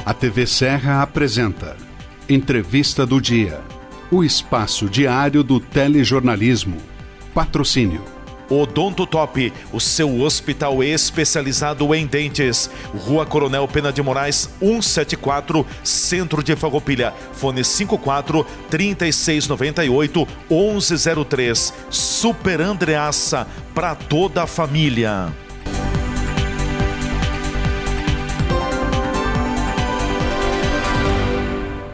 A TV Serra apresenta Entrevista do Dia, o espaço diário do telejornalismo. Patrocínio Odonto Top, o seu hospital especializado em dentes. Rua Coronel Pena de Moraes, 174, Centro de Farroupilha. Fone 54-3698-1103. Super Andreassa, para toda a família.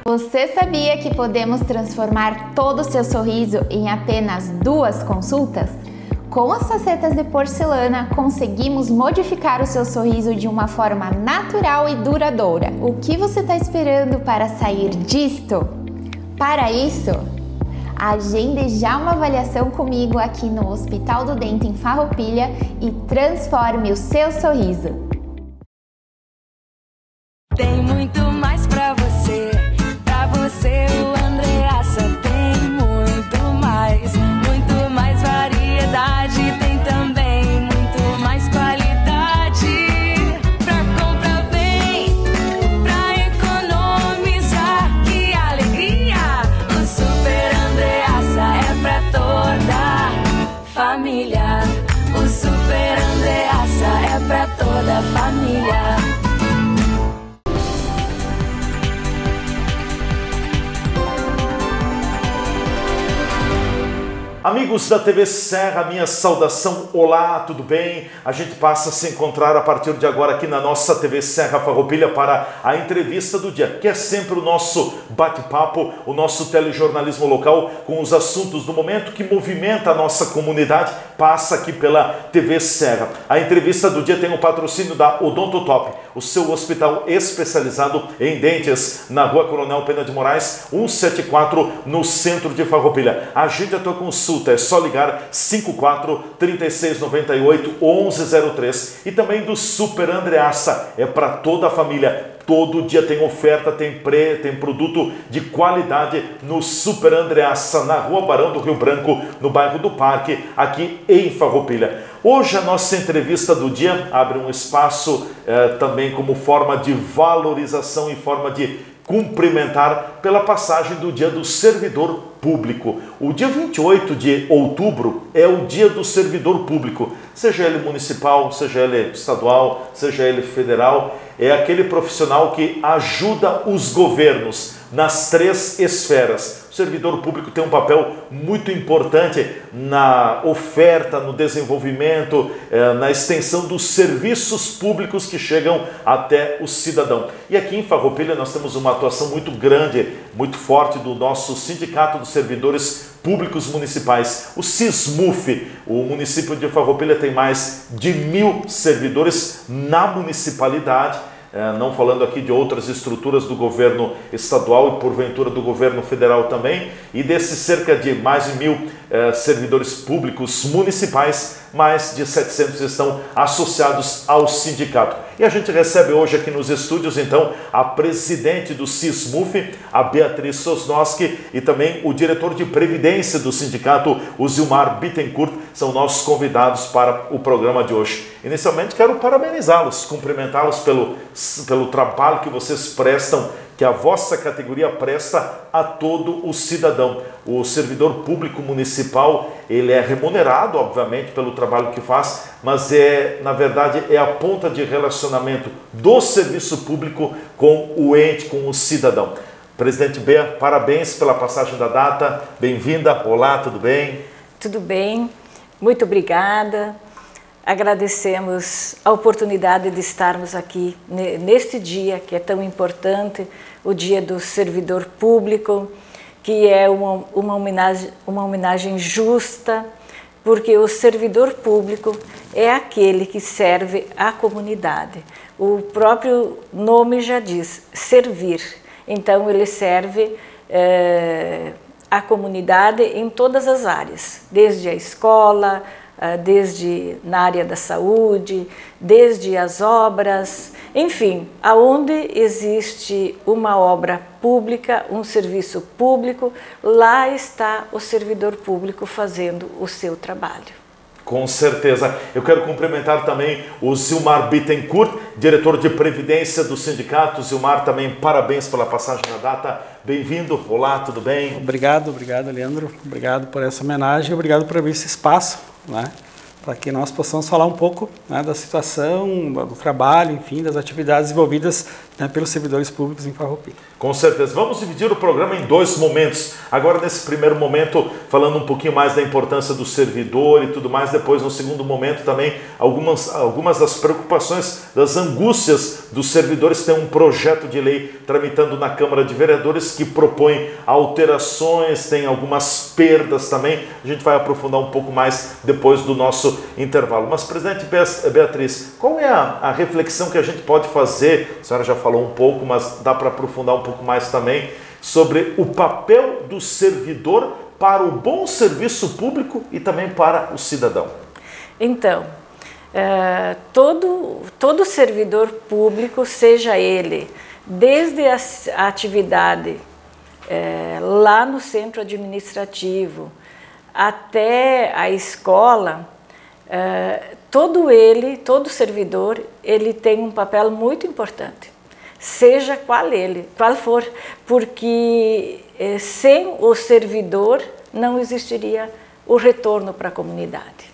Você sabia que podemos transformar todo o seu sorriso em apenas 2 consultas? Com as facetas de porcelana, conseguimos modificar o seu sorriso de uma forma natural e duradoura. O que você está esperando para sair disto? Para isso, agende já uma avaliação comigo aqui no Hospital do Dente em Farroupilha e transforme o seu sorriso. Tem muito mais pra você o Andreassa tem muito mais variedade, tem também muito mais qualidade. Pra comprar bem, pra economizar, que alegria! O Super Andreassa é pra toda família. O Super Andreassa é pra toda família. Amigos da TV Serra, minha saudação, olá, tudo bem? A gente passa a se encontrar a partir de agora aqui na nossa TV Serra Farroupilha para a entrevista do dia, que é sempre o nosso bate-papo, o nosso telejornalismo local com os assuntos do momento que movimenta a nossa comunidade, passa aqui pela TV Serra. A entrevista do dia tem o patrocínio da Odonto Top, o seu hospital especializado em dentes, na Rua Coronel Pena de Moraes, 174, no centro de Farroupilha. Agende a tua consulta. É só ligar 54-3698-1103. E também do Super Andreassa, é para toda a família. Todo dia tem oferta, tem produto de qualidade no Super Andreassa, na Rua Barão do Rio Branco, no bairro do Parque, aqui em Farroupilha. Hoje a nossa entrevista do dia abre um espaço também como forma de valorização e forma de cumprimentar pela passagem do Dia do Servidor Público. O dia 28 de outubro é o Dia do Servidor Público, seja ele municipal, seja ele estadual, seja ele federal. É aquele profissional que ajuda os governos nas 3 esferas. O servidor público tem um papel muito importante na oferta, no desenvolvimento, na extensão dos serviços públicos que chegam até o cidadão. E aqui em Farroupilha nós temos uma atuação muito grande, muito forte do nosso Sindicato dos Servidores Públicos Municipais, o SISMUF. O município de Farroupilha tem mais de 1.000 servidores na municipalidade, não falando aqui de outras estruturas do governo estadual e porventura do governo federal também, e desses cerca de mais de 1.000 servidores públicos municipais, mais de 700 estão associados ao sindicato. E a gente recebe hoje aqui nos estúdios, então, a presidente do SISMUF, a Beatriz Sosnoski, e também o diretor de Previdência do sindicato, o Zilmar Bittencourt, são nossos convidados para o programa de hoje. Inicialmente, quero parabenizá-los, cumprimentá-los pelo trabalho que vocês prestam, que a vossa categoria presta a todo o cidadão. O servidor público municipal, ele é remunerado, obviamente, pelo trabalho que faz, mas na verdade, é a ponta de relacionamento do serviço público com o ente, com o cidadão. Presidente Bea, parabéns pela passagem da data, bem-vinda, olá, tudo bem? Tudo bem, muito obrigada. Agradecemos a oportunidade de estarmos aqui neste dia que é tão importante, o Dia do Servidor Público, que é uma homenagem justa, porque o servidor público é aquele que serve à comunidade. O próprio nome já diz, servir. Então ele serve à comunidade em todas as áreas, desde a escola, desde na área da saúde, desde as obras, enfim, aonde existe uma obra pública, um serviço público, lá está o servidor público fazendo o seu trabalho. Com certeza. Eu quero cumprimentar também o Zilmar Bittencourt, diretor de Previdência do sindicato. Zilmar, também parabéns pela passagem na data. Bem-vindo. Olá, tudo bem? Obrigado, Leandro. Obrigado por essa homenagem, obrigado por abrir esse espaço, né, para que nós possamos falar um pouco, né, da situação, do trabalho, enfim, das atividades envolvidas, né, pelos servidores públicos em Farroupilha. Com certeza. Vamos dividir o programa em 2 momentos. Agora, nesse primeiro momento, falando um pouquinho mais da importância do servidor e tudo mais. Depois, no segundo momento, também algumas das preocupações, das angústias dos servidores. Tem um projeto de lei tramitando na Câmara de Vereadores que propõe alterações, tem algumas perdas também. A gente vai aprofundar um pouco mais depois do nosso intervalo. Mas, presidente Beatriz, qual é a reflexão que a gente pode fazer? A senhora já falou um pouco, mas dá para aprofundar um pouco mais também sobre o papel do servidor para o bom serviço público e também para o cidadão. Então, todo servidor público, seja ele desde a atividade lá no centro administrativo até a escola, todo servidor, ele tem um papel muito importante, seja qual for, porque sem o servidor não existiria o retorno para a comunidade.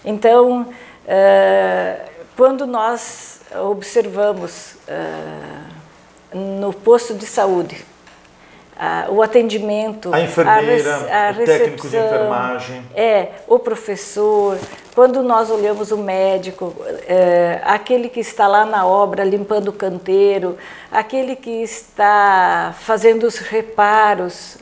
Então, quando nós observamos no posto de saúde, o atendimento, a enfermeira, o técnico de enfermagem, o professor, quando nós olhamos o médico, aquele que está lá na obra limpando o canteiro, aquele que está fazendo os reparos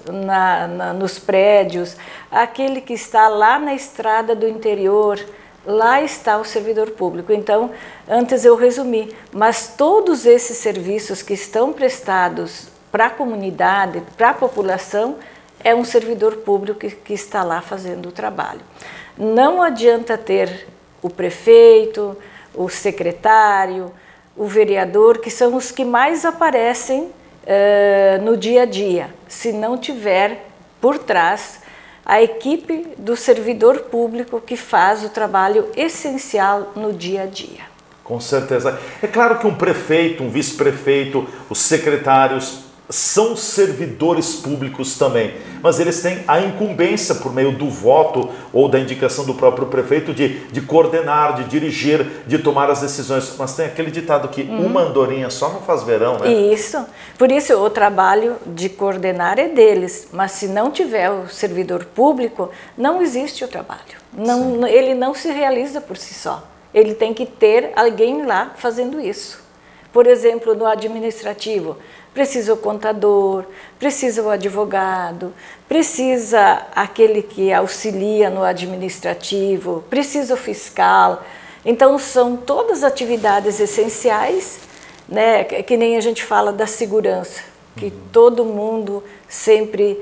nos prédios, aquele que está lá na estrada do interior, lá está o servidor público. Então, antes eu resumi, mas todos esses serviços que estão prestados para a comunidade, para a população, é um servidor público que está lá fazendo o trabalho. Não adianta ter o prefeito, o secretário, o vereador, que são os que mais aparecem no dia a dia, se não tiver por trás a equipe do servidor público que faz o trabalho essencial no dia a dia. Com certeza. É claro que um prefeito, um vice-prefeito, os secretários são servidores públicos também, mas eles têm a incumbência, por meio do voto ou da indicação do próprio prefeito, de coordenar, de dirigir, de tomar as decisões. Mas tem aquele ditado que uma andorinha só não faz verão, né? Isso. Por isso o trabalho de coordenar é deles, mas se não tiver o servidor público, não existe o trabalho. Não, ele não se realiza por si só. Ele tem que ter alguém lá fazendo isso. Por exemplo, no administrativo, precisa o contador, precisa o advogado, precisa aquele que auxilia no administrativo, precisa o fiscal. Então, são todas atividades essenciais, né? Que nem a gente fala da segurança, que todo mundo sempre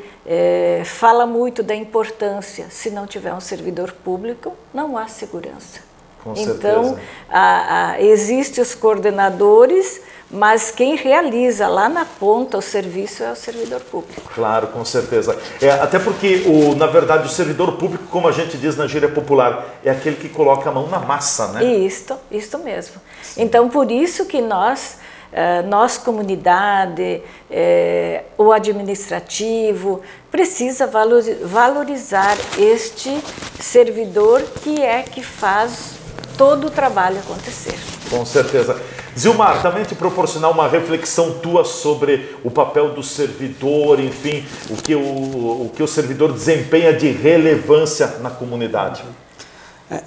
fala muito da importância. Se não tiver um servidor público, não há segurança. Com certeza. Então, existem os coordenadores, mas quem realiza lá na ponta o serviço é o servidor público. Claro, com certeza. Até porque, na verdade, o servidor público, como a gente diz na gíria popular, é aquele que coloca a mão na massa, né? Isto mesmo. Sim. Então, por isso que nós comunidade, o administrativo, precisa valorizar este servidor que faz todo o trabalho acontecer. Com certeza. Zilmar, também te proporcionar uma reflexão tua sobre o papel do servidor, enfim, o que o servidor desempenha de relevância na comunidade.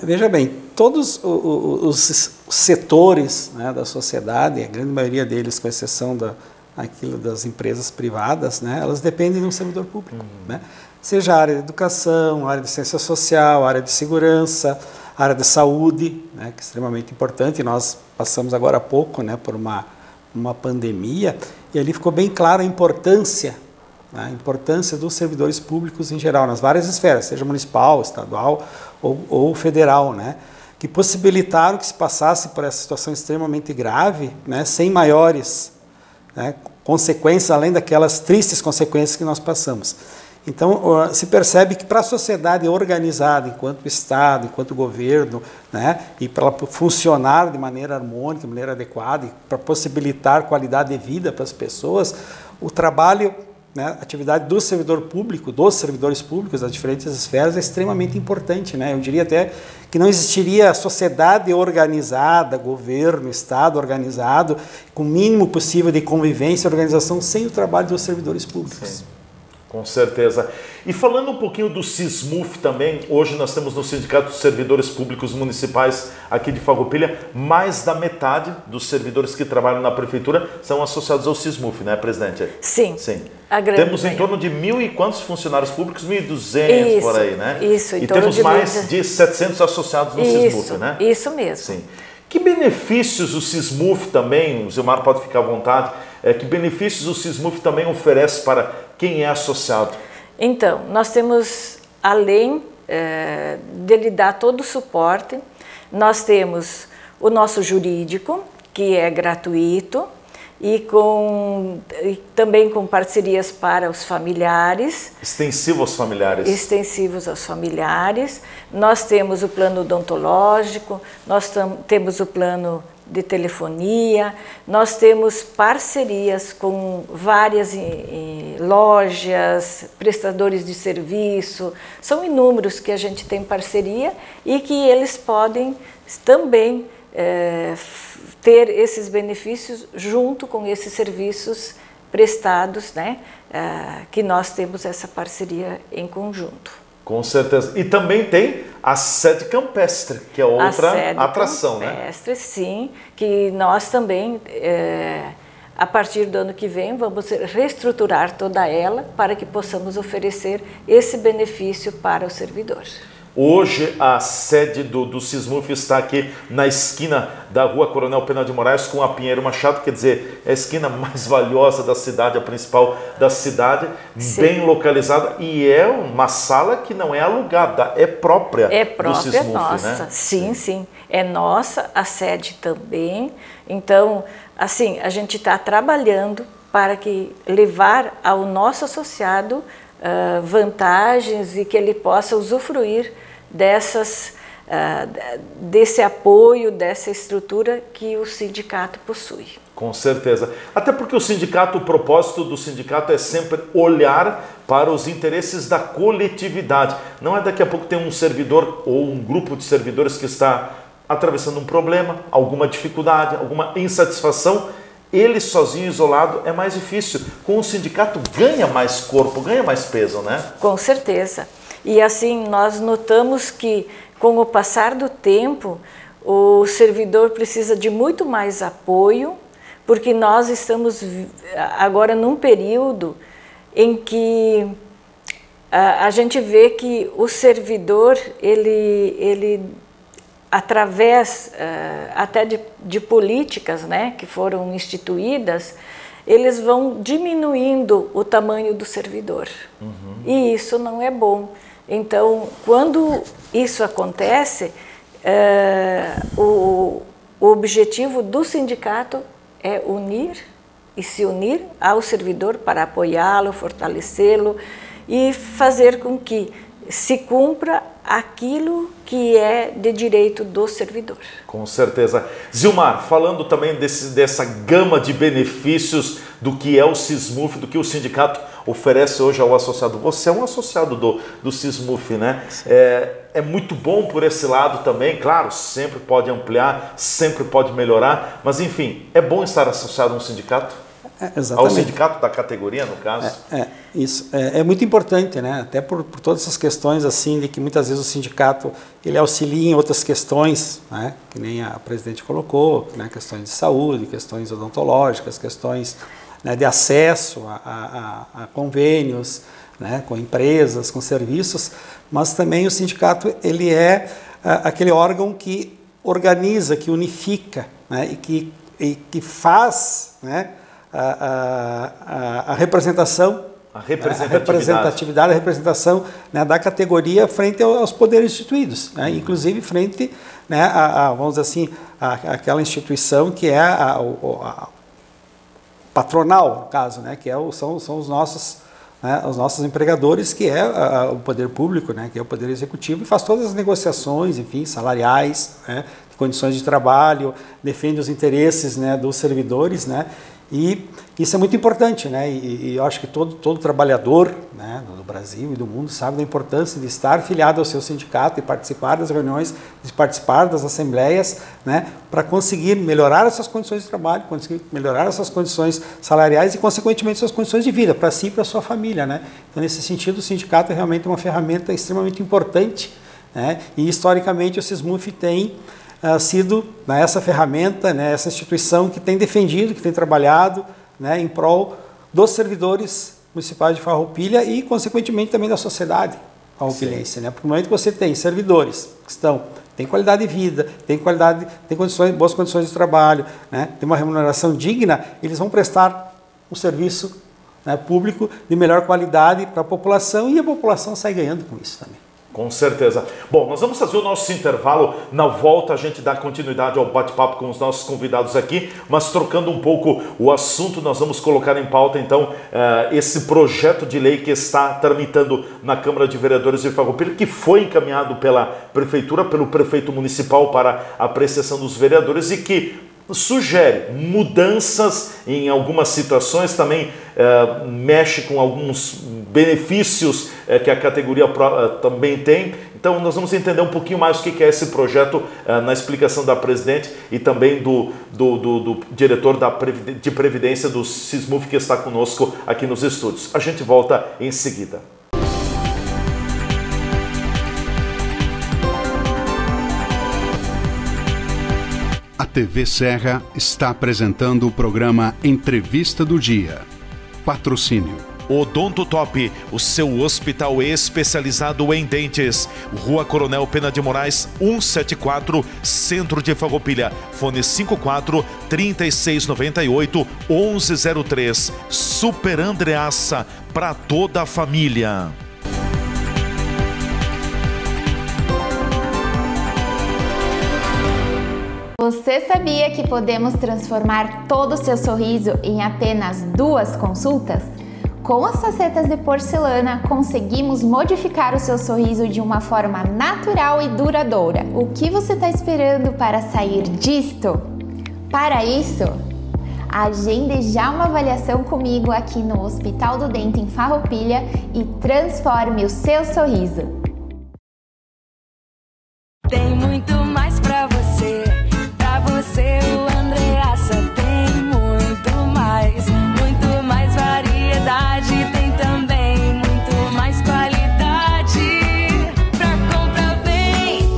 Veja bem, todos os setores, né, da sociedade, a grande maioria deles, com exceção das empresas privadas, né, elas dependem de um servidor público, né? Seja a área de educação, a área de ciência social, a área de segurança, a área de saúde, né, que é extremamente importante. Nós passamos agora há pouco, né, por uma pandemia, e ali ficou bem clara a importância dos servidores públicos em geral, nas várias esferas, seja municipal, estadual ou federal, né, que possibilitaram que se passasse por essa situação extremamente grave, né, sem maiores, né, consequências, além daquelas tristes consequências que nós passamos. Então, se percebe que para a sociedade organizada, enquanto Estado, enquanto governo, né, e para ela funcionar de maneira harmônica, de maneira adequada, e para possibilitar qualidade de vida para as pessoas, o trabalho, né, a atividade do servidor público, dos servidores públicos das diferentes esferas é extremamente importante, né? Eu diria até que não existiria sociedade organizada, governo, Estado organizado, com o mínimo possível de convivência e organização sem o trabalho dos servidores públicos. Sim. Com certeza. E falando um pouquinho do SISMUF também, hoje nós temos no Sindicato dos Servidores Públicos Municipais aqui de Farroupilha, mais da metade dos servidores que trabalham na Prefeitura são associados ao SISMUF, né, presidente? Sim. Sim. Temos em torno de 1.000 e quantos funcionários públicos? 1.200 por aí, né? Isso. E temos mais de 700 associados no SISMUF, né? Isso mesmo. Sim. Que benefícios o SISMUF também, o Zilmar pode ficar à vontade, que benefícios o SISMUF também oferece para quem é associado? Então, nós temos, além de lhe dar todo o suporte, nós temos o nosso jurídico, que é gratuito, e também com parcerias para os familiares. Extensivo aos familiares. Extensivos aos familiares. Nós temos o plano odontológico, nós temos o plano de telefonia, nós temos parcerias com várias lojas, prestadores de serviço, são inúmeros que a gente tem parceria e que eles podem também ter esses benefícios junto com esses serviços prestados, né, que nós temos essa parceria em conjunto. Com certeza. E também tem a sede campestre, que é outra atração, né? A sede campestre, sim, que nós também, a partir do ano que vem, vamos reestruturar toda ela para que possamos oferecer esse benefício para o servidor. Hoje a sede do SISMUF está aqui na esquina da Rua Coronel Pena de Moraes com a Pinheiro Machado, quer dizer, é a esquina mais valiosa da cidade, a principal da cidade, sim, bem localizada, e é uma sala que não é alugada, é própria do SISMUF, nossa, né? Sim, é nossa, a sede também. Então, assim, a gente está trabalhando para que levar ao nosso associado vantagens e que ele possa usufruir desse apoio, dessa estrutura que o sindicato possui. Com certeza. Até porque o propósito do sindicato é sempre olhar para os interesses da coletividade. Não é daqui a pouco tem um servidor ou um grupo de servidores que está atravessando um problema, alguma dificuldade, alguma insatisfação. Ele sozinho, isolado, é mais difícil. Com o sindicato ganha mais corpo, ganha mais peso, né? Com certeza. E assim, nós notamos que com o passar do tempo, o servidor precisa de muito mais apoio, porque nós estamos agora num período em que a gente vê que o servidor, ele através até de políticas, né, que foram instituídas, eles vão diminuindo o tamanho do servidor. Uhum. E isso não é bom. Então, quando isso acontece, o objetivo do sindicato é unir e se unir ao servidor para apoiá-lo, fortalecê-lo e fazer com que se cumpra aquilo que é de direito do servidor. Com certeza. Zilmar, falando também dessa gama de benefícios do que é o SISMUF, do que o sindicato oferece hoje ao associado. Você é um associado do SISMUF, né? É muito bom por esse lado também, claro, sempre pode ampliar, sempre pode melhorar, mas enfim, é bom estar associado a um sindicato? Ao sindicato da categoria, no caso? Isso é muito importante, né? Até por todas essas questões assim, de que muitas vezes o sindicato ele auxilia em outras questões, né? Que nem a presidente colocou, né? Questões de saúde, questões odontológicas, questões, né, de acesso a convênios, né, com empresas, com serviços, mas também o sindicato ele é aquele órgão que organiza, que unifica, né, e que faz, né, a representação, a representatividade, a representação, né, da categoria frente aos poderes instituídos, né, inclusive frente, né, vamos dizer assim, aquela instituição que é a patronal, no caso, né, que são os né, os nossos empregadores, que é o poder público, né, que é o poder executivo, e faz todas as negociações, enfim, salariais, né, condições de trabalho, defende os interesses, né, dos servidores, né, e isso é muito importante, né, e eu acho que todo trabalhador, né, do Brasil e do mundo sabe da importância de estar filiado ao seu sindicato e participar das reuniões, de participar das assembleias, né, para conseguir melhorar essas condições de trabalho, conseguir melhorar essas condições salariais e, consequentemente, suas condições de vida, para si e para a sua família, né. Então, nesse sentido, o sindicato é realmente uma ferramenta extremamente importante, né, e, historicamente, o SISMUF tem sido, né, essa ferramenta, né, essa instituição que tem defendido, que tem trabalhado, né, em prol dos servidores municipais de Farroupilha e, consequentemente, também da sociedade farroupilhense, né? Porque no momento que você tem servidores que têm qualidade de vida, têm boas condições de trabalho, né, tem uma remuneração digna, eles vão prestar um serviço, né, público de melhor qualidade para a população, e a população sai ganhando com isso também. Com certeza. Bom, nós vamos fazer o nosso intervalo. Na volta a gente dá continuidade ao bate-papo com os nossos convidados aqui, mas trocando um pouco o assunto, nós vamos colocar em pauta então esse projeto de lei que está tramitando na Câmara de Vereadores de Farroupilha, que foi encaminhado pela Prefeitura, pelo Prefeito Municipal para apreciação dos vereadores e que sugere mudanças em algumas situações, também mexe com alguns benefícios que a categoria também tem. Então nós vamos entender um pouquinho mais o que é esse projeto na explicação da presidente e também do diretor de Previdência do SISMUF, que está conosco aqui nos estúdios. A gente volta em seguida. A TV Serra está apresentando o programa Entrevista do Dia. Patrocínio. Odonto Top, o seu hospital especializado em dentes. Rua Coronel Pena de Moraes, 174, Centro de Farroupilha. Fone 54 3698 1103. Super Andreassa, para toda a família. Você sabia que podemos transformar todo o seu sorriso em apenas 2 consultas? Com as facetas de porcelana, conseguimos modificar o seu sorriso de uma forma natural e duradoura. O que você está esperando para sair disto? Para isso, agende já uma avaliação comigo aqui no Hospital do Dente em Farroupilha e transforme o seu sorriso. Tem muito mais pra você. Pra você o Andreassa tem muito mais variedade. Tem também muito mais qualidade. Pra comprar bem,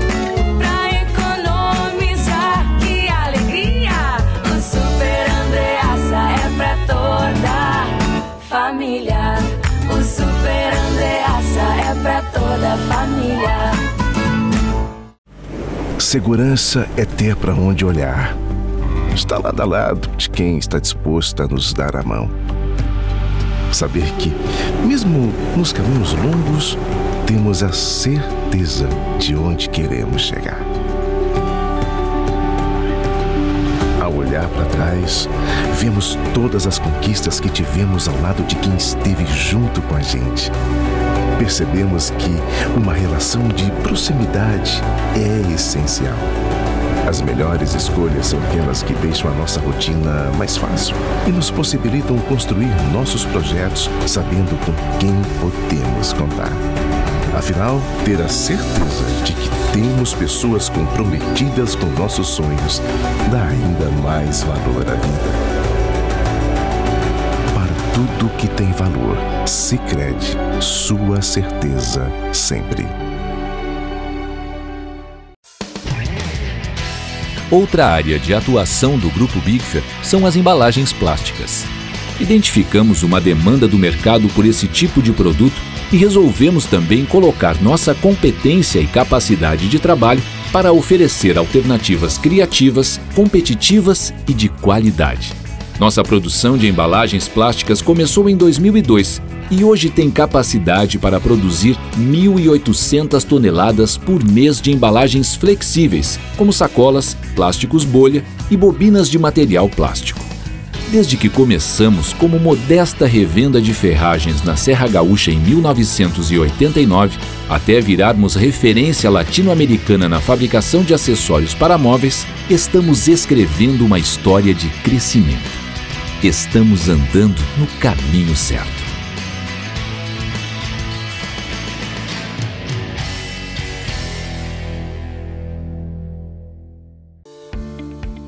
pra economizar, que alegria! O Super Andreassa é pra toda a família. O Super Andreassa é pra toda a família. Segurança é ter para onde olhar. Está lado a lado de quem está disposto a nos dar a mão. Saber que, mesmo nos caminhos longos, temos a certeza de onde queremos chegar. Ao olhar para trás, vemos todas as conquistas que tivemos ao lado de quem esteve junto com a gente. Percebemos que uma relação de proximidade é essencial. As melhores escolhas são aquelas que deixam a nossa rotina mais fácil e nos possibilitam construir nossos projetos sabendo com quem podemos contar. Afinal, ter a certeza de que temos pessoas comprometidas com nossos sonhos dá ainda mais valor à vida. Tudo que tem valor, Sicredi, sua certeza sempre. Outra área de atuação do Grupo Bigfer são as embalagens plásticas. Identificamos uma demanda do mercado por esse tipo de produto e resolvemos também colocar nossa competência e capacidade de trabalho para oferecer alternativas criativas, competitivas e de qualidade. Nossa produção de embalagens plásticas começou em 2002 e hoje tem capacidade para produzir 1.800 toneladas por mês de embalagens flexíveis, como sacolas, plásticos bolha e bobinas de material plástico. Desde que começamos como modesta revenda de ferragens na Serra Gaúcha em 1989, até virarmos referência latino-americana na fabricação de acessórios para móveis, estamos escrevendo uma história de crescimento. Estamos andando no caminho certo.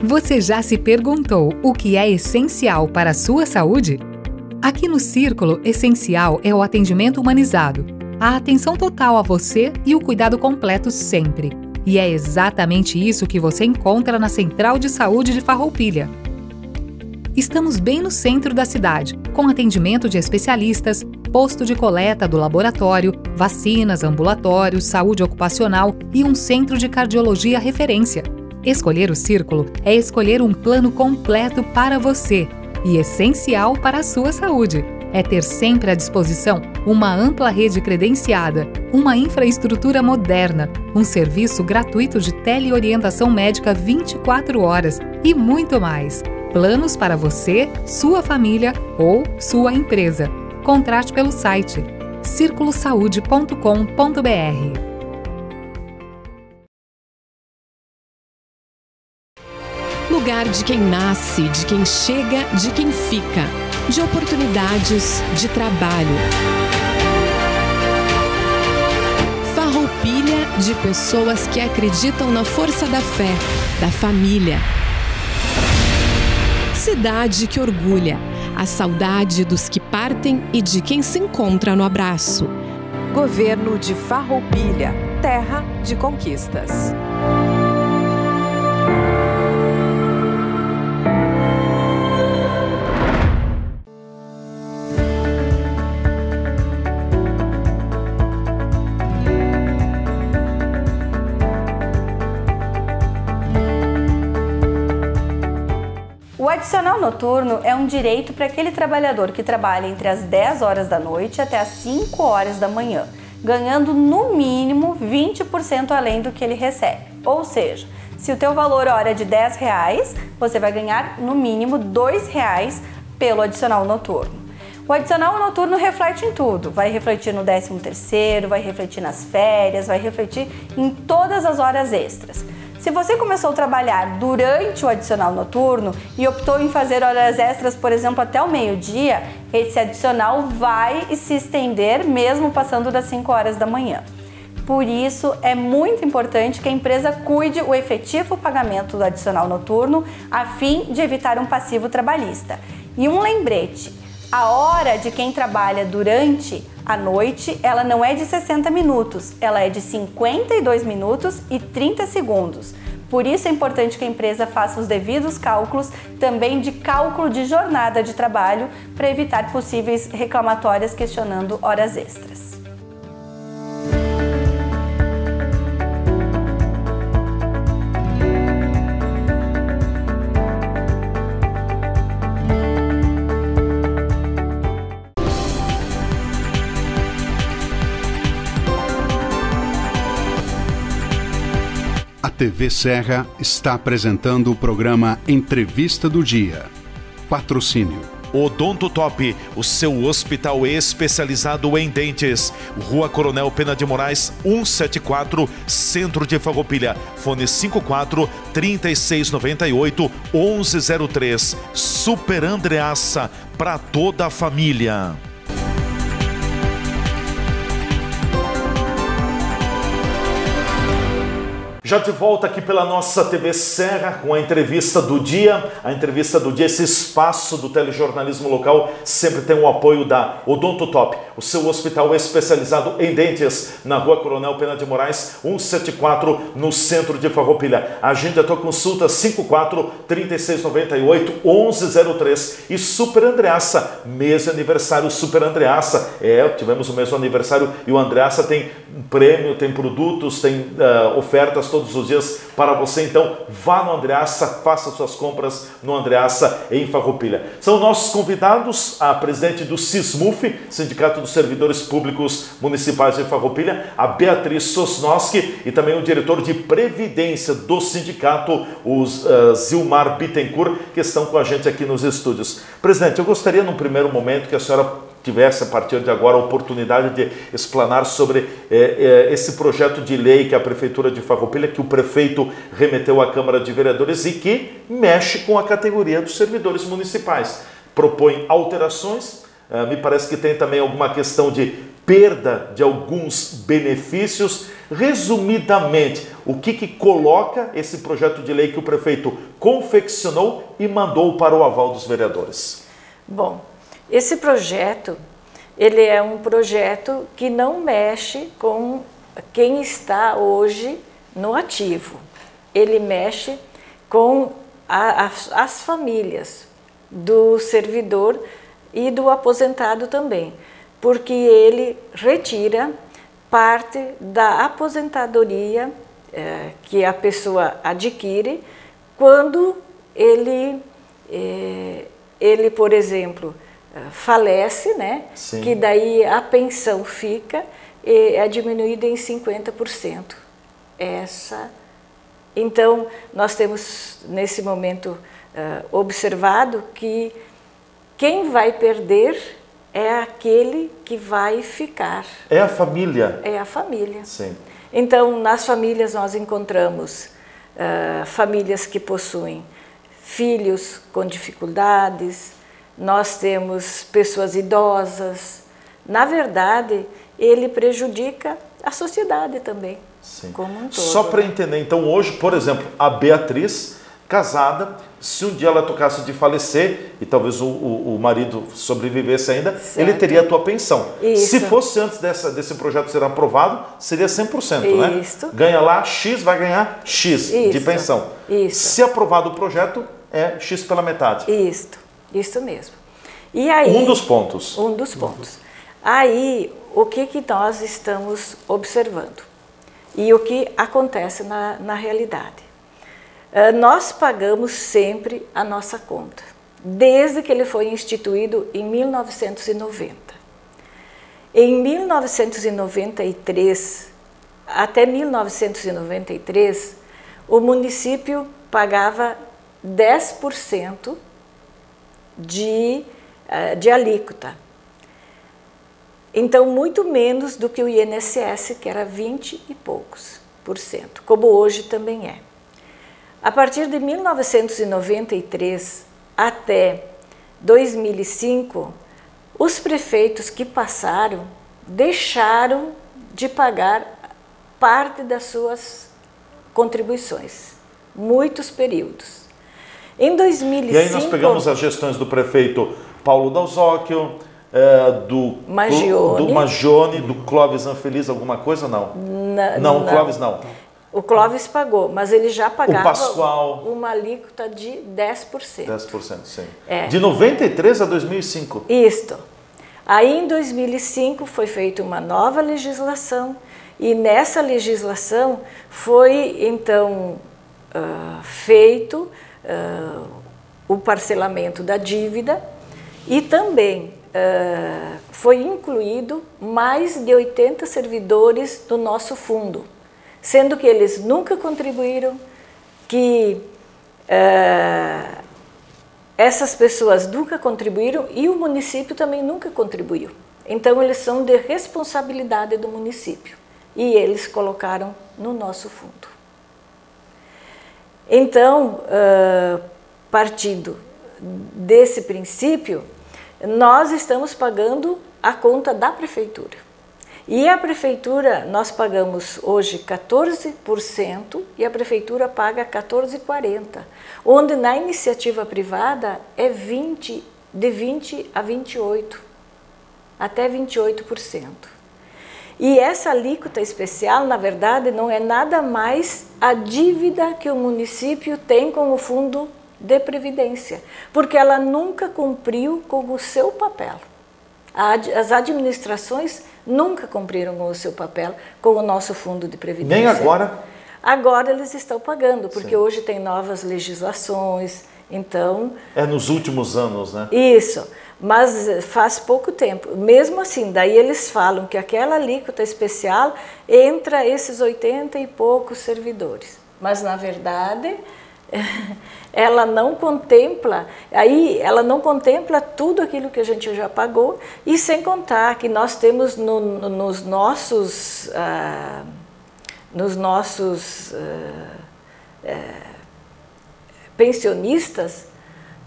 Você já se perguntou o que é essencial para a sua saúde? Aqui no Círculo, essencial é o atendimento humanizado, a atenção total a você e o cuidado completo sempre. E é exatamente isso que você encontra na Central de Saúde de Farroupilha. Estamos bem no centro da cidade, com atendimento de especialistas, posto de coleta do laboratório, vacinas, ambulatórios, saúde ocupacional e um centro de cardiologia referência. Escolher o Círculo é escolher um plano completo para você e essencial para a sua saúde. É ter sempre à disposição uma ampla rede credenciada, uma infraestrutura moderna, um serviço gratuito de teleorientação médica 24 horas e muito mais. Planos para você, sua família ou sua empresa. Contrate pelo site circulosaude.com.br. Lugar de quem nasce, de quem chega, de quem fica, de oportunidades, de trabalho. Farroupilha de pessoas que acreditam na força da fé, da família. Cidade que orgulha, a saudade dos que partem e de quem se encontra no abraço. Governo de Farroupilha, terra de conquistas. O adicional noturno é um direito para aquele trabalhador que trabalha entre as 10 horas da noite até as 5 horas da manhã, ganhando no mínimo 20% além do que ele recebe. Ou seja, se o teu valor hora é de R$10, você vai ganhar no mínimo R$2 pelo adicional noturno. O adicional noturno reflete em tudo, vai refletir no 13º, vai refletir nas férias, vai refletir em todas as horas extras. Se você começou a trabalhar durante o adicional noturno e optou em fazer horas extras, por exemplo, até o meio-dia, esse adicional vai se estender mesmo passando das 5 horas da manhã. Por isso, é muito importante que a empresa cuide o efetivo pagamento do adicional noturno a fim de evitar um passivo trabalhista. E um lembrete, a hora de quem trabalha durante a noite, ela não é de 60 minutos, ela é de 52 minutos e 30 segundos. Por isso é importante que a empresa faça os devidos cálculos, também de cálculo de jornada de trabalho, para evitar possíveis reclamatórias questionando horas extras. A TV Serra está apresentando o programa Entrevista do Dia. Patrocínio. Odonto Top, o seu hospital especializado em dentes. Rua Coronel Pena de Moraes, 174, Centro de Farroupilha. Fone 54 3698 1103. Super Andreassa, para toda a família. Já de volta aqui pela nossa TV Serra com a entrevista do dia. A entrevista do dia, esse espaço do telejornalismo local, sempre tem o apoio da Odonto Top, o seu hospital especializado em dentes, na Rua Coronel Pena de Moraes, 174, no centro de Farroupilha. Agende a tua consulta 54 3698 1103. E Super Andreassa, mês de aniversário Super Andreassa. Tivemos o mesmo aniversário e o Andreassa tem prêmio, tem produtos, tem ofertas todas todos os dias para você. Então, vá no Andreasa, faça suas compras no Andreasa em Farroupilha. São nossos convidados a presidente do SISMUF, Sindicato dos Servidores Públicos Municipais de Farroupilha, a Beatriz Sosnowski, e também o diretor de Previdência do sindicato, o Zilmar Bittencourt, que estão com a gente aqui nos estúdios. Presidente, eu gostaria num primeiro momento que a senhora tivesse, a partir de agora, a oportunidade de explanar sobre esse projeto de lei que a Prefeitura de Farroupilha, que o prefeito remeteu à Câmara de Vereadores e que mexe com a categoria dos servidores municipais. Propõe alterações, me parece que tem também alguma questão de perda de alguns benefícios. Resumidamente, o que coloca esse projeto de lei que o prefeito confeccionou e mandou para o aval dos vereadores? Bom, esse projeto, ele é um projeto que não mexe com quem está hoje no ativo. Ele mexe com as famílias do servidor e do aposentado também, porque ele retira parte da aposentadoria que a pessoa adquire quando ele, por exemplo, falece, né? Sim. Que daí a pensão fica é diminuída em 50%. Então, nós temos nesse momento observado que quem vai perder é aquele que vai ficar. É a família? É a família. Sim. Então, nas famílias nós encontramos famílias que possuem filhos com dificuldades, nós temos pessoas idosas. Na verdade, ele prejudica a sociedade também, sim, como um todo. Só para entender, então hoje, por exemplo, a Beatriz, casada, se um dia ela tocasse de falecer e talvez o marido sobrevivesse ainda, certo, ele teria a tua pensão. Isso. Se fosse antes desse projeto ser aprovado, seria 100%, né? Ganha lá X, vai ganhar X de pensão. Isso. Se aprovado o projeto, é X pela metade. Isso mesmo. E aí, um dos pontos. Um dos pontos. Aí, o que nós estamos observando? E o que acontece na realidade? Nós pagamos sempre a nossa conta, desde que ele foi instituído em 1990. Em 1993, até 1993, o município pagava 10% de alíquota. Então, muito menos do que o INSS, que era 20 e poucos por cento, como hoje também é. A partir de 1993 até 2005, os prefeitos que passaram deixaram de pagar parte das suas contribuições, muitos períodos. Em 2005... E aí nós pegamos as gestões do prefeito Paulo Dalzocchio, do Magione, do Clóvis Anfeliz, alguma coisa? Não. Não, o Clóvis não. O Clóvis pagou, mas ele já pagava o Pascoal, uma alíquota de 10%. 10%, sim. De 93 a 2005. Isto. Aí, em 2005, foi feita uma nova legislação e nessa legislação foi, então, feito o parcelamento da dívida e também foi incluído mais de 80 servidores do nosso fundo, sendo que eles nunca contribuíram, que essas pessoas nunca contribuíram e o município também nunca contribuiu. Então, eles são de responsabilidade do município e eles colocaram no nosso fundo. Então, partindo desse princípio, nós estamos pagando a conta da prefeitura. E a prefeitura, nós pagamos hoje 14% e a prefeitura paga 14,40%, onde na iniciativa privada é de 20% a 28%, até 28%. E essa alíquota especial, na verdade, não é nada mais a dívida que o município tem com o Fundo de Previdência, porque ela nunca cumpriu com o seu papel. As administrações nunca cumpriram com o seu papel com o nosso Fundo de Previdência. Nem agora? Agora eles estão pagando, porque hoje tem novas legislações, então... É nos últimos anos, né? Isso, mas faz pouco tempo. Mesmo assim, daí eles falam que aquela alíquota especial entra esses 80 e poucos servidores. Mas, na verdade, ela não contempla, ela não contempla tudo aquilo que a gente já pagou, e sem contar que nós temos nos nossos pensionistas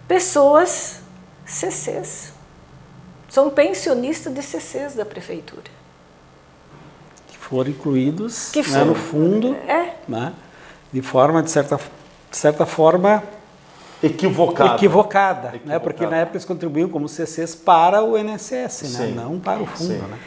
pessoas CCs. São pensionistas de CCs da prefeitura. Que foram incluídos no fundo, né, de forma, de certa forma, equivocada. Né, porque na época eles contribuíam como CCs para o INSS, né, não para o fundo. Né?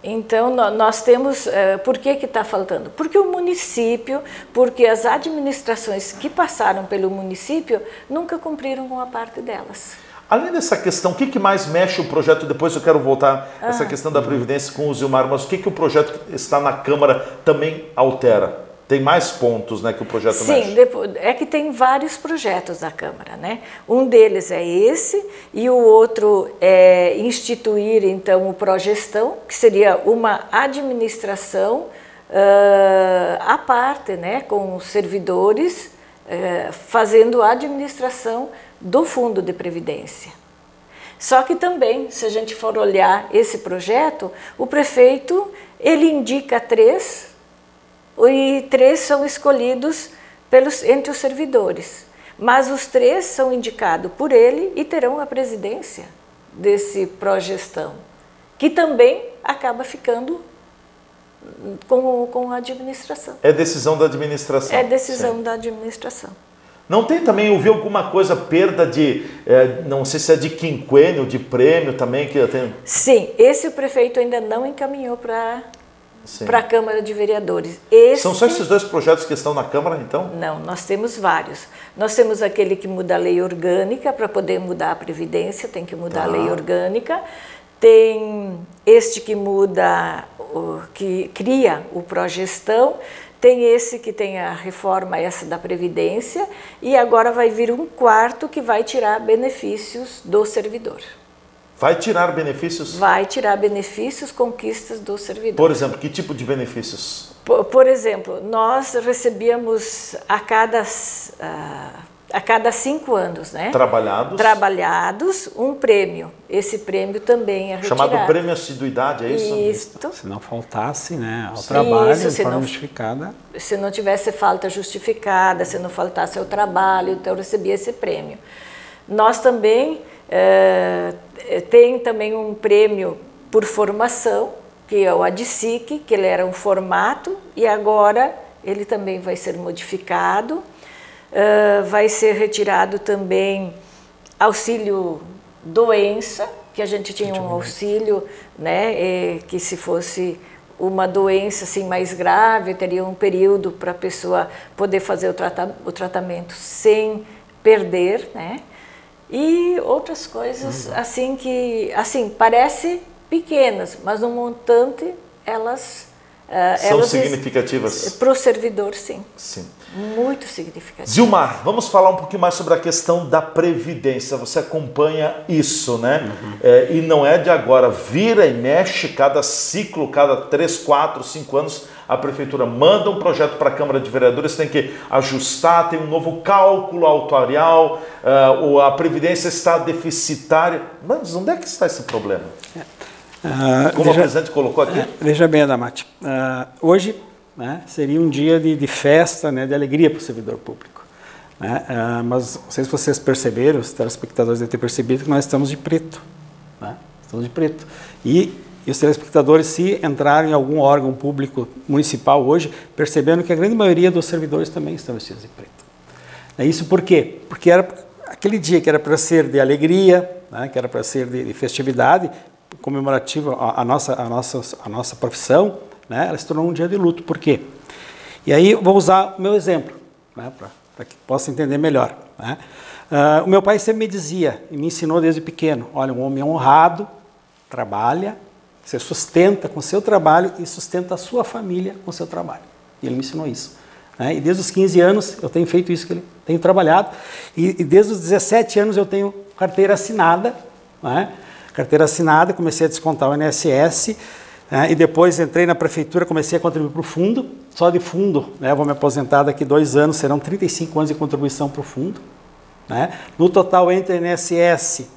Então, nós temos... por que está faltando? Porque o município, porque as administrações que passaram pelo município nunca cumpriram com a parte delas. Além dessa questão, o que mais mexe o projeto? Depois eu quero voltar a essa questão da Previdência com o Zilmar, mas o que o projeto que está na Câmara também altera? Tem mais pontos, né, que o projeto mexe? Sim, é que tem vários projetos da Câmara, né? Um deles é esse, e o outro é instituir, então, o Progestão, que seria uma administração à parte, né, com os servidores, fazendo a administração do Fundo de Previdência. Só que também, se a gente for olhar esse projeto, o prefeito, ele indica 3, e 3 são escolhidos entre os servidores. Mas os 3 são indicados por ele e terão a presidência desse Progestão, que também acaba ficando com a administração. É decisão da administração. É decisão da administração. Não tem também, eu vi alguma coisa, perda de, não sei se é de quinquênio, de prêmio também? Que tem... Sim, esse o prefeito ainda não encaminhou para a Câmara de Vereadores. São só esses 2 projetos que estão na Câmara, então? Não, nós temos vários. Nós temos aquele que muda a lei orgânica, para poder mudar a Previdência, tem que mudar a lei orgânica. Tem este que muda, que cria o Progestão. Tem esse que tem a reforma essa da Previdência, e agora vai vir um 4º que vai tirar benefícios do servidor. Vai tirar benefícios? Vai tirar benefícios, conquistas do servidor. Por exemplo, que tipo de benefícios? Por exemplo, nós recebíamos a cada 5 anos, né? Trabalhados, um prêmio. Esse prêmio também é retirado. Chamado prêmio assiduidade, é isso? Isso. Se não faltasse, né, ao trabalho, de forma justificada. Se não tivesse falta justificada, se não faltasse ao trabalho, então eu recebia esse prêmio. Nós também tem também um prêmio por formação, que é o ADSIC, que ele era um formato, e agora ele também vai ser modificado. Vai ser retirado também auxílio doença, que a gente tinha um auxílio, né, que se fosse uma doença assim, mais grave, teria um período para a pessoa poder fazer o tratamento sem perder, né? E outras coisas assim que parece pequenas, mas no montante elas são significativas. Para o servidor, sim. Sim. Muito significativas. Zilmar, vamos falar um pouquinho mais sobre a questão da Previdência. Você acompanha isso, né? E não é de agora. Vira e mexe cada ciclo, cada 3, 4, 5 anos, a Prefeitura manda um projeto para a Câmara de Vereadores, tem que ajustar, tem um novo cálculo autuarial, a Previdência está deficitária. Mas onde é que está esse problema? Como o presidente colocou aqui? Veja bem, Adamati, hoje, né, seria um dia de festa, né, de alegria para o servidor público. Né, mas não sei se vocês perceberam, os telespectadores devem ter percebido que nós estamos de preto. Né, estamos de preto. E os telespectadores, se entrarem em algum órgão público municipal hoje, percebendo que a grande maioria dos servidores também estão vestidos de preto. Isso por quê? Porque era aquele dia que era para ser de alegria, né, que era para ser de festividade, comemorativo a nossa profissão, né, ela se tornou um dia de luto. Por quê? E aí eu vou usar o meu exemplo, né, para que possa entender melhor. Né? O meu pai sempre me dizia, e me ensinou desde pequeno, olha, um homem honrado, trabalha, se sustenta com o seu trabalho e sustenta a sua família com o seu trabalho. E ele me ensinou isso. né? E desde os 15 anos eu tenho feito isso, que ele tenho trabalhado, e desde os 17 anos eu tenho carteira assinada, né? Carteira assinada, comecei a descontar o INSS, né? E depois entrei na prefeitura, comecei a contribuir para o fundo, só de fundo, né? Vou me aposentar daqui 2 anos, serão 35 anos de contribuição para o fundo, né? No total, entre INSS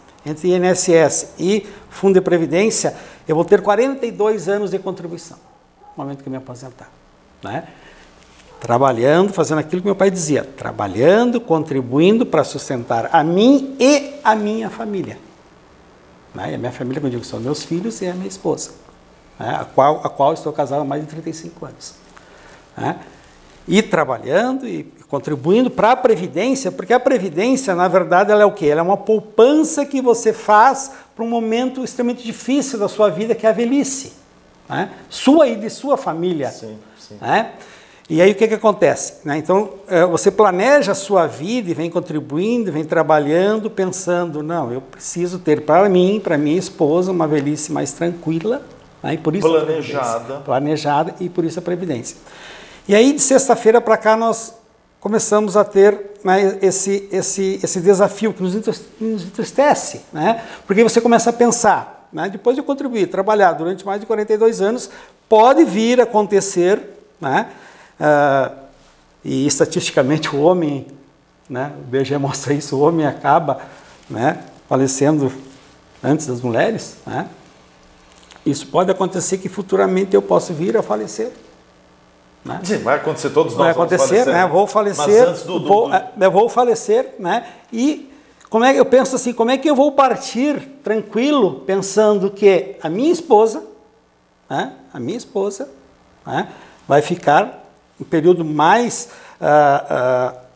e Fundo de Previdência, eu vou ter 42 anos de contribuição, no momento que eu me aposentar, né? Trabalhando, fazendo aquilo que meu pai dizia, trabalhando, contribuindo para sustentar a mim e a minha família. Né? E a minha família, como eu digo, são meus filhos e a minha esposa, né? a qual estou casado há mais de 35 anos. Né? E trabalhando e contribuindo para a Previdência, porque a Previdência, na verdade, ela é o quê? Ela é uma poupança que você faz para um momento extremamente difícil da sua vida, que é a velhice. Né? Sua e de sua família. Sim, sim. Né? E aí o que acontece? Né? Então, você planeja a sua vida e vem contribuindo, vem trabalhando, pensando, não, eu preciso ter para mim, para minha esposa, uma velhice mais tranquila, né? E por isso planejada, e por isso a Previdência. E aí, de sexta-feira para cá, nós começamos a ter, né, esse desafio que nos entristece, né? Porque você começa a pensar, né? Depois de contribuir, trabalhar durante mais de 42 anos, pode vir a acontecer, né? E estatisticamente o homem, né, o IBGE mostra isso, o homem acaba, né, falecendo antes das mulheres, né? Isso pode acontecer que futuramente eu possa vir a falecer. Né? Sim, vai acontecer, todos nós vai acontecer, né? Vou falecer, mas antes vou falecer, né? E como é que eu penso assim, como é que eu vou partir tranquilo, pensando que a minha esposa, né, né, vai ficar um período mais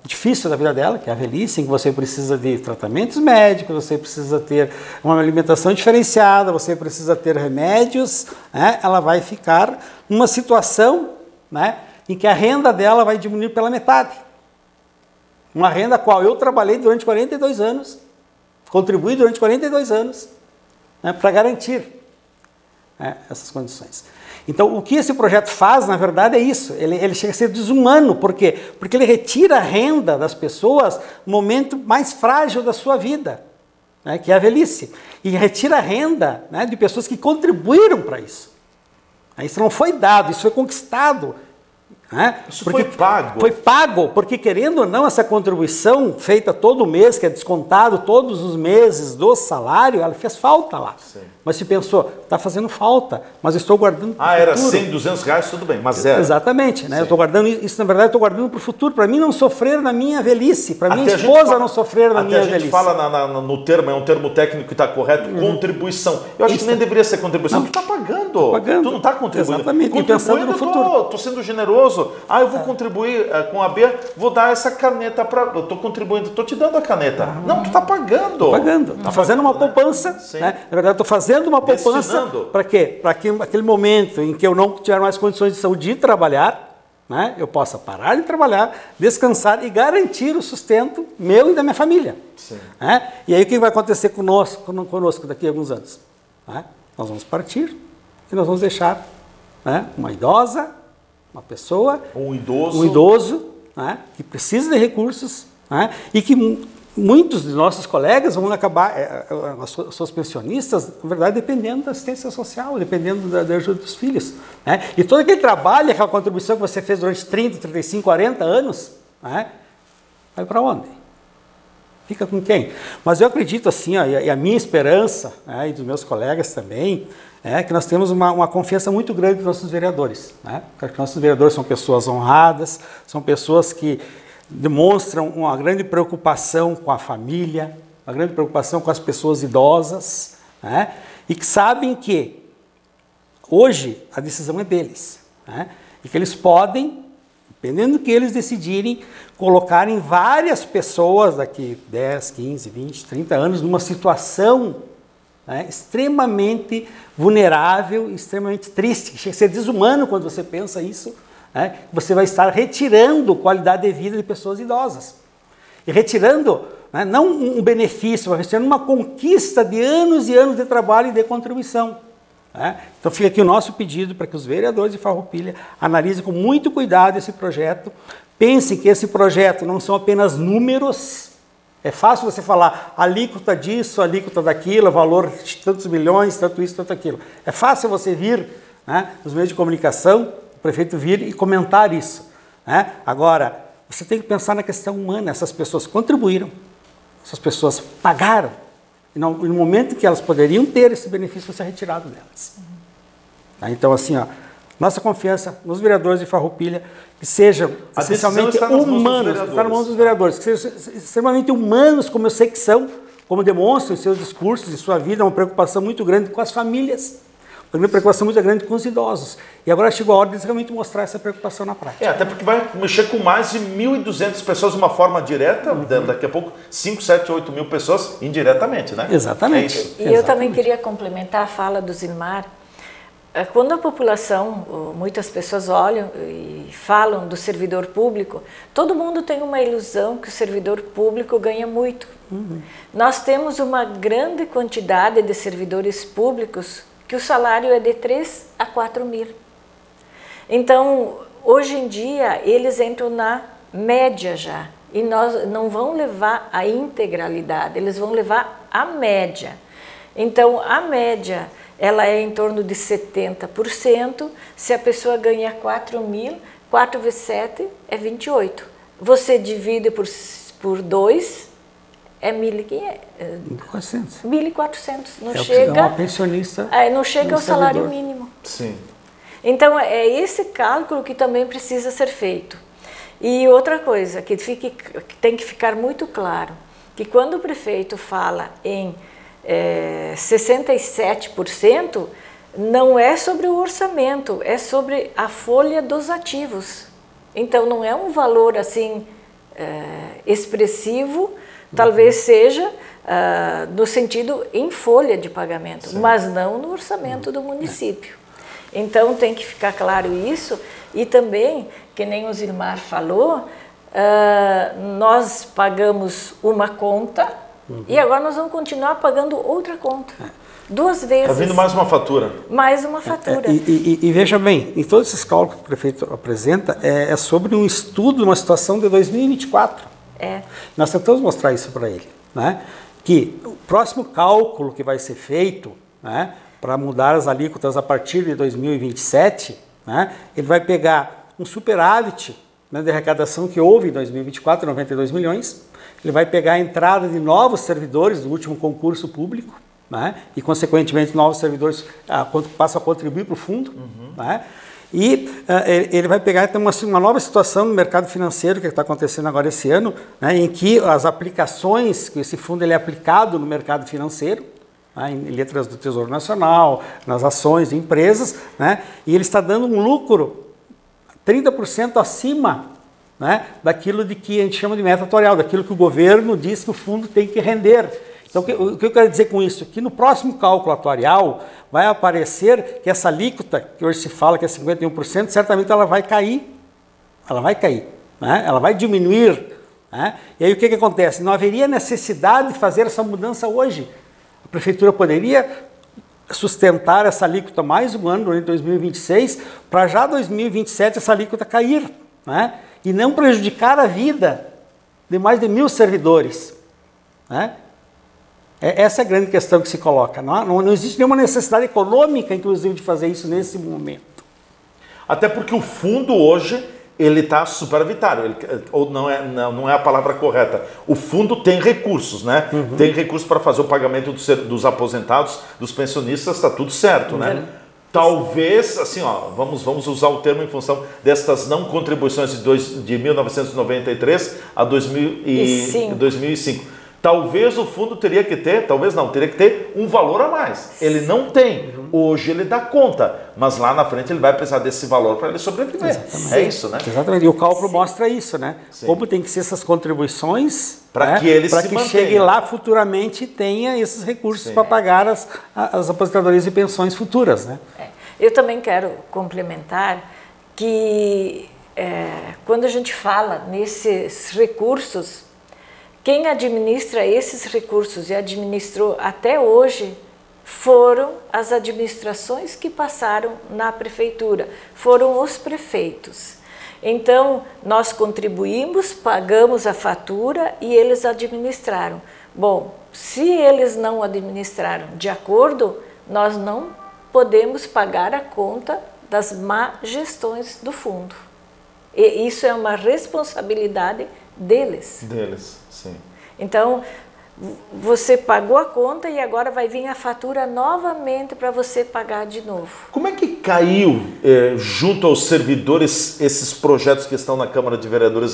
difícil da vida dela, que é a velhice, em que você precisa de tratamentos médicos, você precisa ter uma alimentação diferenciada, você precisa ter remédios, né? Ela vai ficar numa situação, né, em que a renda dela vai diminuir pela metade. Uma renda a qual eu trabalhei durante 42 anos, contribuí durante 42 anos, né, para garantir, né, essas condições. Então, o que esse projeto faz, na verdade, é isso. Ele chega a ser desumano. Por quê? Porque ele retira a renda das pessoas no momento mais frágil da sua vida, né, que é a velhice. E retira a renda, né, de pessoas que contribuíram para isso. Isso não foi dado, isso foi conquistado. Né? Isso foi pago. Foi pago, porque querendo ou não, essa contribuição feita todo mês, que é descontado todos os meses do salário, ela fez falta lá. Sim. Mas se pensou, está fazendo falta, mas eu estou guardando para o futuro. Era 100, 200 reais, tudo bem, mas era. Exatamente, né? Eu estou guardando isso, na verdade, eu estou guardando para o futuro, para mim não sofrer na minha velhice, para minha esposa não sofrer na minha velhice. A gente fala no termo, é um termo técnico que está correto, contribuição. Eu acho que nem deveria ser contribuição, tu está pagando. Tu não está contribuindo. Exatamente, e pensando no futuro. Estou sendo generoso. Eu vou contribuir com a B, vou dar essa caneta para... Eu estou contribuindo, estou te dando a caneta. Não, tu está pagando. Estou pagando. Está fazendo uma poupança. Né? Na verdade, estou fazendo uma poupança. Para quê? Para que aquele momento em que eu não tiver mais condições de saúde de trabalhar, né, eu possa parar de trabalhar, descansar e garantir o sustento meu e da minha família. Né? E aí o que vai acontecer conosco daqui a alguns anos? Né? Nós vamos partir e nós vamos deixar, né, uma idosa, uma pessoa, um idoso, né, que precisa de recursos, né, e que muitos de nossos colegas vão acabar, os seus pensionistas, na verdade, dependendo da assistência social, dependendo da ajuda dos filhos. Né? E todo aquele trabalho, aquela contribuição que você fez durante 30, 35, 40 anos, né, vai para onde? Fica com quem? Mas eu acredito assim, ó, e a minha esperança, né, e dos meus colegas também, é que nós temos uma confiança muito grande nos nossos vereadores. Né? Porque nossos vereadores são pessoas honradas, são pessoas que demonstram uma grande preocupação com a família, uma grande preocupação com as pessoas idosas, né? E que sabem que hoje a decisão é deles, né? E que eles podem, dependendo do que eles decidirem, colocarem várias pessoas daqui 10, 15, 20, 30 anos numa situação, né, extremamente vulnerável, extremamente triste, que chega a ser desumano quando você pensa isso. Né? Você vai estar retirando qualidade de vida de pessoas idosas. E retirando, né, não um benefício, mas retirando uma conquista de anos e anos de trabalho e de contribuição. Né? Então fica aqui o nosso pedido para que os vereadores de Farroupilha analisem com muito cuidado esse projeto, pense que esse projeto não são apenas números. É fácil você falar alíquota disso, alíquota daquilo, valor de tantos milhões, tanto isso, tanto aquilo. É fácil você vir, né, nos meios de comunicação, o prefeito vir e comentar isso, né? Agora, você tem que pensar na questão humana. Essas pessoas contribuíram, essas pessoas pagaram, e no momento em que elas poderiam ter esse benefício, vai ser retirado delas. Tá? Então, assim, ó, nossa confiança nos vereadores de Farroupilha, que sejam essencialmente humanos, está na mão dos vereadores, que sejam extremamente humanos, como eu sei que são, como demonstram em seus discursos, em sua vida, uma preocupação muito grande com as famílias, uma preocupação muito grande com os idosos. E agora chegou a hora de realmente mostrar essa preocupação na prática. Até porque vai mexer com mais de 1.200 pessoas de uma forma direta, daqui a pouco 5, 7, 8 mil pessoas indiretamente, né? Exatamente. É isso. E eu também queria complementar a fala do Zilmar. Quando a população, muitas pessoas olham e falam do servidor público, todo mundo tem uma ilusão que o servidor público ganha muito. Nós temos uma grande quantidade de servidores públicos que o salário é de 3 a 4 mil. Então, hoje em dia, eles entram na média já. E nós não vão levar a integralidade, eles vão levar a média. Então, a média, ela é em torno de 70%. Se a pessoa ganha 4 mil, 4 vezes 7 é 28. Você divide por 2, é 1.400. 1.400. Não chega. Uma pensionista. Não chega ao salário mínimo. Sim. Então, é esse cálculo que também precisa ser feito. E outra coisa que tem que ficar muito claro, que quando o prefeito fala em 67%, não é sobre o orçamento, é sobre a folha dos ativos. Então, não é um valor assim expressivo, talvez seja no sentido em folha de pagamento, sim, mas não no orçamento do município. Então, tem que ficar claro isso. E também, que nem o Zilmar falou, nós pagamos uma conta, e agora nós vamos continuar pagando outra conta. 2 vezes. Está vindo mais uma fatura. Mais uma fatura. E veja bem, em todos esses cálculos que o prefeito apresenta, é sobre um estudo, uma situação de 2024. Nós tentamos mostrar isso para ele, né? Que o próximo cálculo que vai ser feito, né, para mudar as alíquotas a partir de 2027, né, ele vai pegar um superávit, né, de arrecadação que houve em 2024, 92 milhões, ele vai pegar a entrada de novos servidores do último concurso público, né, e consequentemente novos servidores passam a contribuir para o fundo, né, e ele vai pegar então uma nova situação no mercado financeiro que está acontecendo agora esse ano, né, em que as aplicações, que esse fundo ele é aplicado no mercado financeiro, né, em letras do Tesouro Nacional, nas ações de empresas, né, e ele está dando um lucro 30% acima, né, daquilo de que a gente chama de meta atuarial, daquilo que o governo diz que o fundo tem que render. Então, o que eu quero dizer com isso? Que no próximo cálculo atuarial vai aparecer que essa alíquota, que hoje se fala que é 51%, certamente ela vai cair. Ela vai cair, né? Ela vai diminuir, né? E aí o que acontece? Não haveria necessidade de fazer essa mudança hoje. A prefeitura poderia sustentar essa alíquota mais um ano, durante 2026, para já 2027 essa alíquota cair, né? E não prejudicar a vida de mais de 1.000 servidores, né? Essa é a grande questão que se coloca. Não existe nenhuma necessidade econômica, inclusive, de fazer isso nesse momento. Até porque o fundo hoje, ele está superavitário, ou não é a palavra correta. O fundo tem recursos, né? Tem recursos para fazer o pagamento dos aposentados, dos pensionistas, está tudo certo, né? Talvez, assim, ó, vamos usar o termo em função destas não contribuições de 1993 a 2005. Talvez o fundo teria que ter, talvez não, teria que ter um valor a mais. Ele não tem. Hoje ele dá conta, mas lá na frente ele vai precisar desse valor para ele sobreviver. Exatamente. É isso, né? Exatamente. E o cálculo mostra isso, né? Sim. Como tem que ser essas contribuições para, né, que ele para que chegue lá futuramente e tenha esses recursos para pagar as aposentadorias e pensões futuras, né? Eu também quero complementar que quando a gente fala nesses recursos, quem administra esses recursos e administrou até hoje foram as administrações que passaram na prefeitura, foram os prefeitos. Então, nós contribuímos, pagamos a fatura e eles administraram. Bom, se eles não administraram de acordo, nós não podemos pagar a conta das má gestões do fundo. E isso é uma responsabilidade deles. Deles, sim. Então, você pagou a conta e agora vai vir a fatura novamente para você pagar de novo. Como é que caiu junto aos servidores esses projetos que estão na Câmara de Vereadores?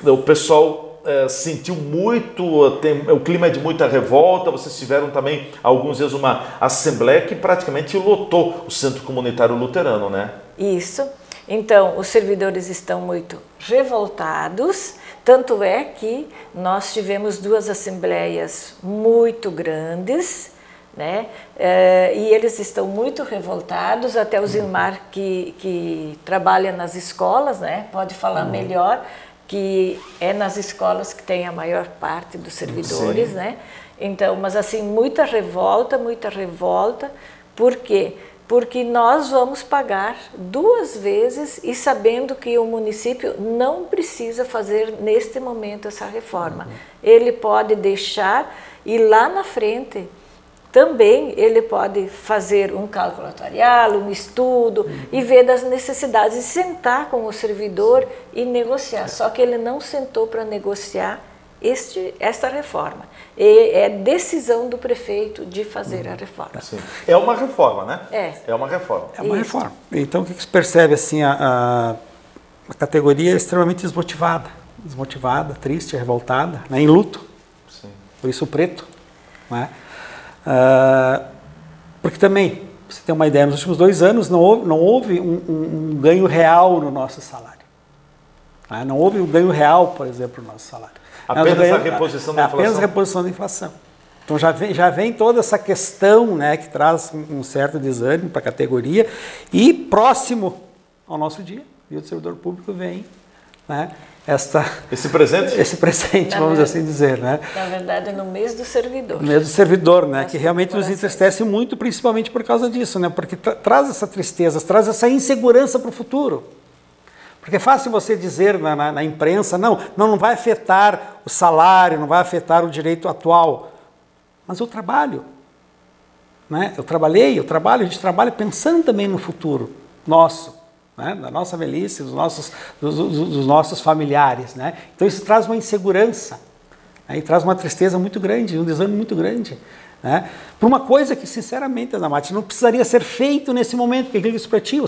O pessoal sentiu muito, o clima é de muita revolta, vocês tiveram também alguns dias uma assembleia que praticamente lotou o Centro Comunitário Luterano, né? Isso. Então, os servidores estão muito revoltados, tanto é que nós tivemos 2 assembleias muito grandes, né? E eles estão muito revoltados, até o Zilmar, que trabalha nas escolas, né? Pode falar melhor, que é nas escolas que tem a maior parte dos servidores, né? Então, mas assim, muita revolta, por quê? Porque nós vamos pagar 2 vezes e sabendo que o município não precisa fazer neste momento essa reforma. Ele pode deixar e lá na frente também ele pode fazer um cálculo atuarial, um estudo e ver das necessidades e sentar com o servidor e negociar. Só que ele não sentou para negociar esta reforma. E é decisão do prefeito de fazer a reforma. Sim. É uma reforma, né? É uma reforma. É uma reforma. Então, o que se percebe? Assim, a categoria é extremamente desmotivada, triste, revoltada, né? Em luto. Sim. Por isso o preto. Né? Porque também, pra você ter uma ideia, nos últimos 2 anos não houve um ganho real no nosso salário. Né? Não houve um ganho real, por exemplo, no nosso salário. Apenas a reposição da inflação? Apenas a reposição da inflação. Então já vem toda essa questão, né, que traz um certo desânimo para a categoria e próximo ao nosso dia do servidor público vem, né, esse presente, vamos assim dizer, né? Na verdade, no mês do servidor. No mês do servidor, né, que realmente nos entristece muito, principalmente por causa disso, né, porque traz essa tristeza, traz essa insegurança para o futuro. Porque é fácil você dizer na imprensa, não vai afetar o salário, não vai afetar o direito atual. Mas eu trabalho. Né? Eu trabalho, a gente trabalha pensando também no futuro nosso, né? Da nossa velhice, dos nossos familiares. Né? Então isso traz uma insegurança, né? E traz uma tristeza muito grande, um desânimo muito grande. Né? Por uma coisa que, sinceramente, Ana Mati, não precisaria ser feito nesse momento, porque aquilo que isso para ti,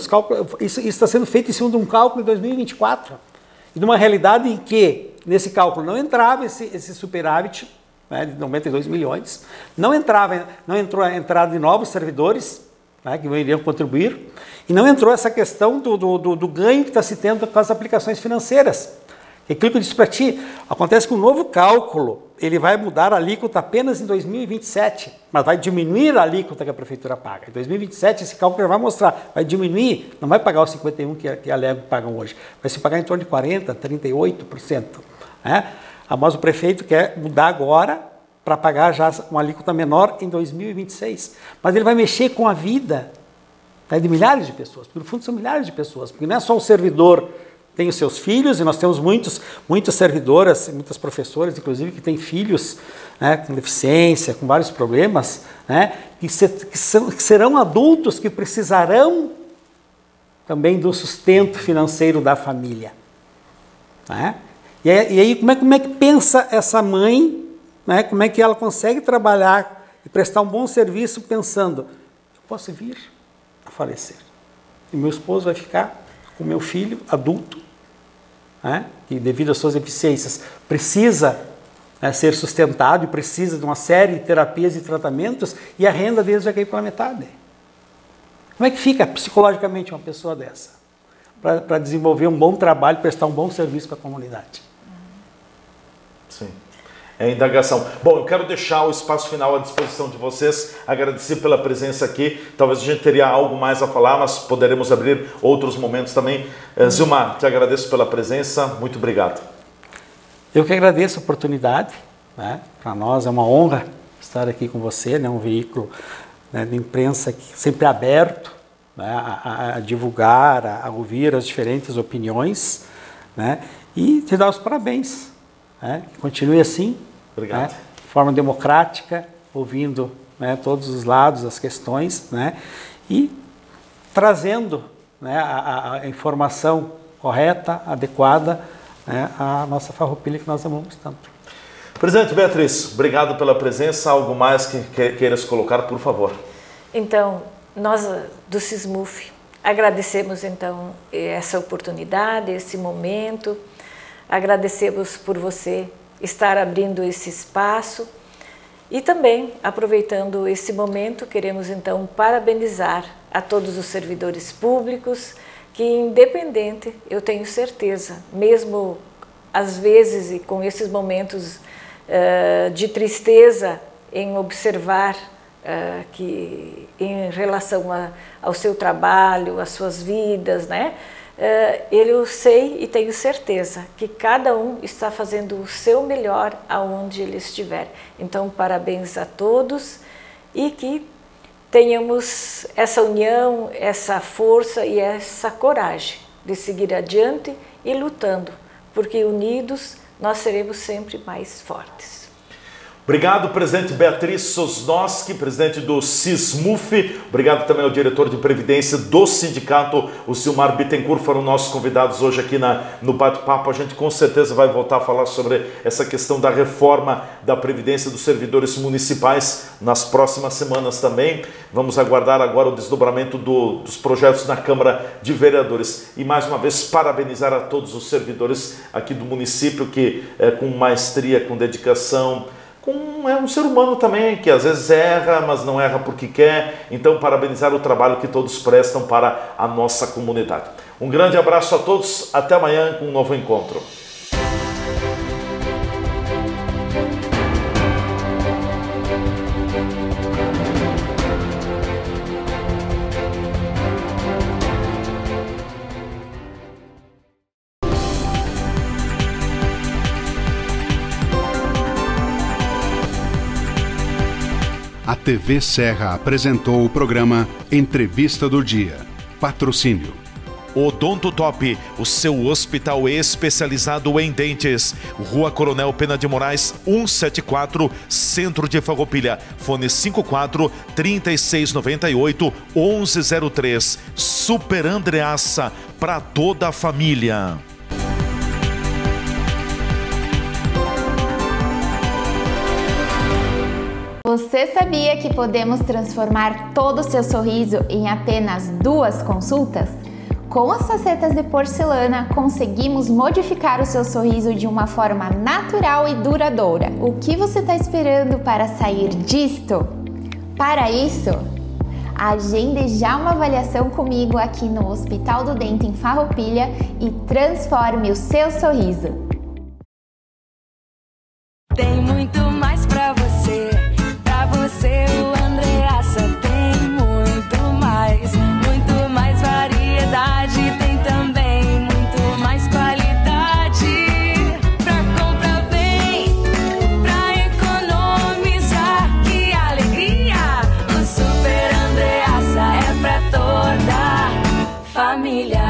isso está sendo feito em cima de um cálculo de 2024, e de uma realidade em que, nesse cálculo, não entrava esse superávit, né, de 92 milhões, não entrou a entrada de novos servidores, né, que iriam contribuir, e não entrou essa questão do ganho que está se tendo com as aplicações financeiras. Aquilo que eu disse para ti, acontece que o novo cálculo, ele vai mudar a alíquota apenas em 2027, mas vai diminuir a alíquota que a prefeitura paga. Em 2027 esse cálculo vai mostrar, vai diminuir, não vai pagar os 51% que a Lego pagam hoje, vai se pagar em torno de 40%, 38%. Né? Mas o prefeito quer mudar agora para pagar já uma alíquota menor em 2026. Mas ele vai mexer com a vida, né, de milhares de pessoas, porque no fundo são milhares de pessoas, porque não é só o servidor tem os seus filhos, e nós temos muitas servidoras, muitas professoras, inclusive, que têm filhos, né, com deficiência, com vários problemas, né, que serão adultos que precisarão também do sustento financeiro da família. Né? E aí, como é que pensa essa mãe, né, como é que ela consegue trabalhar e prestar um bom serviço pensando, eu posso vir a falecer, e meu esposo vai ficar com meu filho adulto, né, que devido às suas deficiências precisa, né, ser sustentado e precisa de uma série de terapias e tratamentos e a renda deles vai cair pela metade. Como é que fica psicologicamente uma pessoa dessa? Para desenvolver um bom trabalho, prestar um bom serviço para a comunidade. Sim. É indagação. Bom, eu quero deixar o espaço final à disposição de vocês, agradecer pela presença aqui. Talvez a gente teria algo mais a falar, mas poderemos abrir outros momentos também. Zilmar, te agradeço pela presença, muito obrigado. Eu que agradeço a oportunidade, né? Para nós é uma honra estar aqui com você, né? Um veículo, né, de imprensa que sempre é aberto, né, a divulgar, a ouvir as diferentes opiniões, né, e te dar os parabéns. Né, continue assim, obrigado. Né, de forma democrática, ouvindo, né, todos os lados, as questões, né, e trazendo, né, a informação correta, adequada, né, à nossa Farroupilha que nós amamos tanto. Presidente Beatriz, obrigado pela presença. Algo mais que queiras colocar, por favor? Então, nós do SISMUF agradecemos então essa oportunidade, esse momento, agradecemos por você estar abrindo esse espaço e também, aproveitando esse momento, queremos então parabenizar a todos os servidores públicos que, independente, eu tenho certeza, mesmo às vezes e com esses momentos de tristeza em observar que em relação ao seu trabalho, às suas vidas, né? Eu sei e tenho certeza que cada um está fazendo o seu melhor aonde ele estiver. Então, parabéns a todos e que tenhamos essa união, essa força e essa coragem de seguir adiante e lutando, porque unidos nós seremos sempre mais fortes. Obrigado, presidente Beatriz Sosnoski, presidente do SISMUF. Obrigado também ao diretor de Previdência do sindicato, o Silmar Bittencourt, foram nossos convidados hoje aqui no bate-papo. A gente com certeza vai voltar a falar sobre essa questão da reforma da Previdência dos servidores municipais nas próximas semanas também. Vamos aguardar agora o desdobramento dos projetos na Câmara de Vereadores. E mais uma vez parabenizar a todos os servidores aqui do município que com maestria, com dedicação, é um ser humano também, que às vezes erra, mas não erra porque quer. Então, parabenizar o trabalho que todos prestam para a nossa comunidade. Um grande abraço a todos, até amanhã com um novo encontro. A TV Serra apresentou o programa Entrevista do Dia. Patrocínio Odonto Top, o seu hospital especializado em dentes. Rua Coronel Pena de Moraes, 174, Centro de Farroupilha. Fone 54 3698 1103. Super Andreassa, para toda a família. Você sabia que podemos transformar todo o seu sorriso em apenas 2 consultas? Com as facetas de porcelana, conseguimos modificar o seu sorriso de uma forma natural e duradoura. O que você está esperando para sair disto? Para isso, agende já uma avaliação comigo aqui no Hospital do Dente em Farroupilha e transforme o seu sorriso. Tem muito mais pra você. Pra você, o Andreassa tem muito mais variedade, tem também muito mais qualidade. Pra comprar bem, pra economizar, que alegria! O Super Andreassa é pra toda família.